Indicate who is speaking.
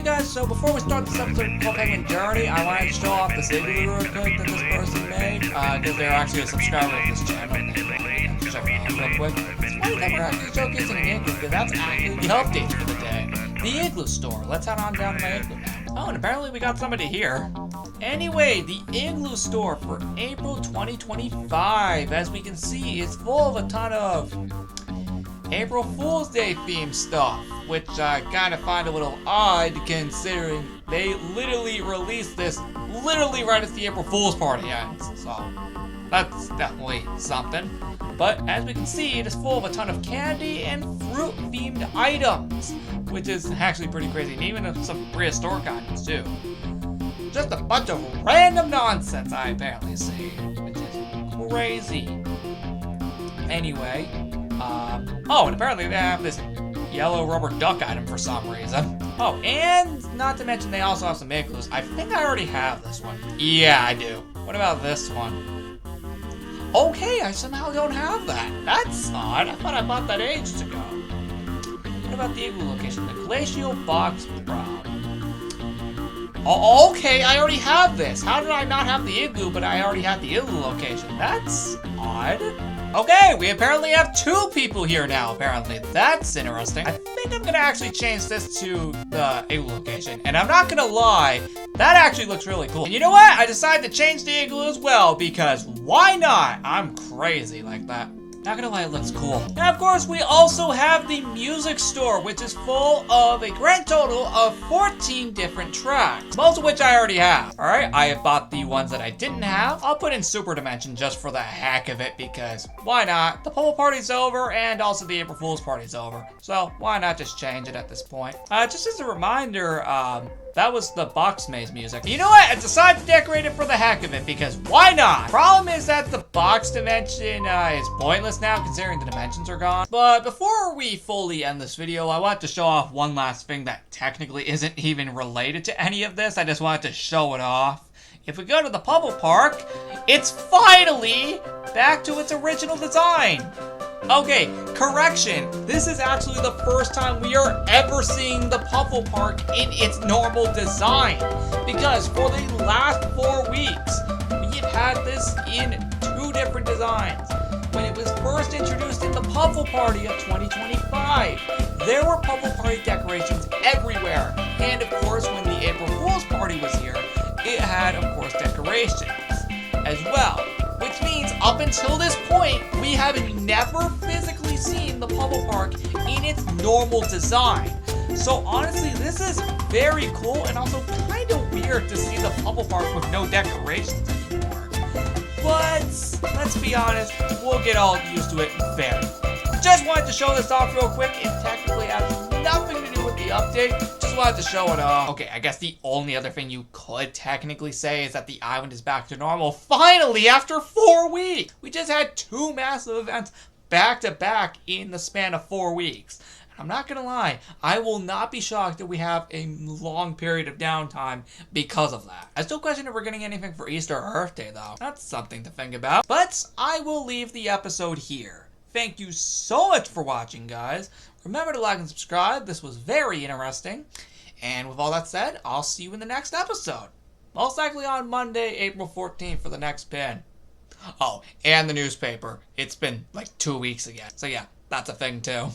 Speaker 1: Hey guys, so before we start this episode of Club Penguin Journey, I wanted to show off this Igloo real quick that this person made, because they're actually a subscriber of this channel, and they wanted to check it out real quick. It's funny that we're actually showcasing an Igloo, because that's actually the updates for the day. The Igloo store. Let's head on down to my Igloo now. Oh, and apparently we got somebody here. Anyway, the Igloo store for April 2025, as we can see, is full of a ton of April Fool's Day themed stuff, which I kind of find a little odd considering they literally released this literally right as the April Fool's party ends, so that's definitely something. But as we can see, it is full of a ton of candy and fruit themed items, which is actually pretty crazy, and even some prehistoric items too. Just a bunch of random nonsense I apparently see, which is crazy. Anyway, oh, and apparently they have this yellow rubber duck item for some reason. Oh, and not to mention they also have some igloos. I think I already have this one. Yeah, I do. What about this one? Okay, I somehow don't have that. That's odd. I thought I bought that ages ago. What about the igloo location? The glacial box prom. Oh, okay, I already have this. How did I not have the igloo, but I already had the igloo location? That's odd. Okay, we apparently have two people here now, apparently. That's interesting. I think I'm gonna actually change this to the igloo location. And I'm not gonna lie, that actually looks really cool. And you know what? I decided to change the igloo as well, because why not? I'm crazy like that. Not gonna lie, it looks cool. And of course, we also have the music store, which is full of a grand total of 14 different tracks, most of which I already have. All right, I have bought the ones that I didn't have. I'll put in Super Dimension just for the heck of it, because why not? The pool party's over, and also the April Fool's party's over. So why not just change it at this point? Just as a reminder, that was the box maze music. You know what? I decided to decorate it for the heck of it, because why not? Problem is that the box dimension is pointless now, considering the dimensions are gone. But before we fully end this video, I want to show off one last thing that technically isn't even related to any of this. I just wanted to show it off. If we go to the Pebble Park, it's finally back to its original design. Okay, correction. This is actually the first time we are ever seeing the Puffle Park in its normal design. Because for the last 4 weeks, we have had this in 2 different designs. When it was first introduced in the Puffle Party of 2025, there were Puffle Party decorations everywhere. And of course, when the April Fool's Party was here, it had, of course, decorations as well. Which means, up until this point, we have never physically seen the Pebble Park in its normal design. So honestly, this is very cool and also kind of weird to see the Pebble Park with no decorations anymore. But, let's be honest, we'll get all used to it very quick. Just wanted to show this off real quick. It technically has nothing to do with the update. Just wanted to show it off. Okay, I guess the only other thing you could technically say is that the island is back to normal. Finally, after 4 weeks! We just had 2 massive events back to back in the span of 4 weeks. And I'm not gonna lie, I will not be shocked that we have a long period of downtime because of that. I still question if we're getting anything for Easter or Earth Day though. That's something to think about. But I will leave the episode here. Thank you so much for watching, guys. Remember to like and subscribe. This was very interesting. And with all that said, I'll see you in the next episode. Most likely on Monday, April 14th for the next pin. Oh, and the newspaper. It's been like 2 weeks again. So yeah, that's a thing too.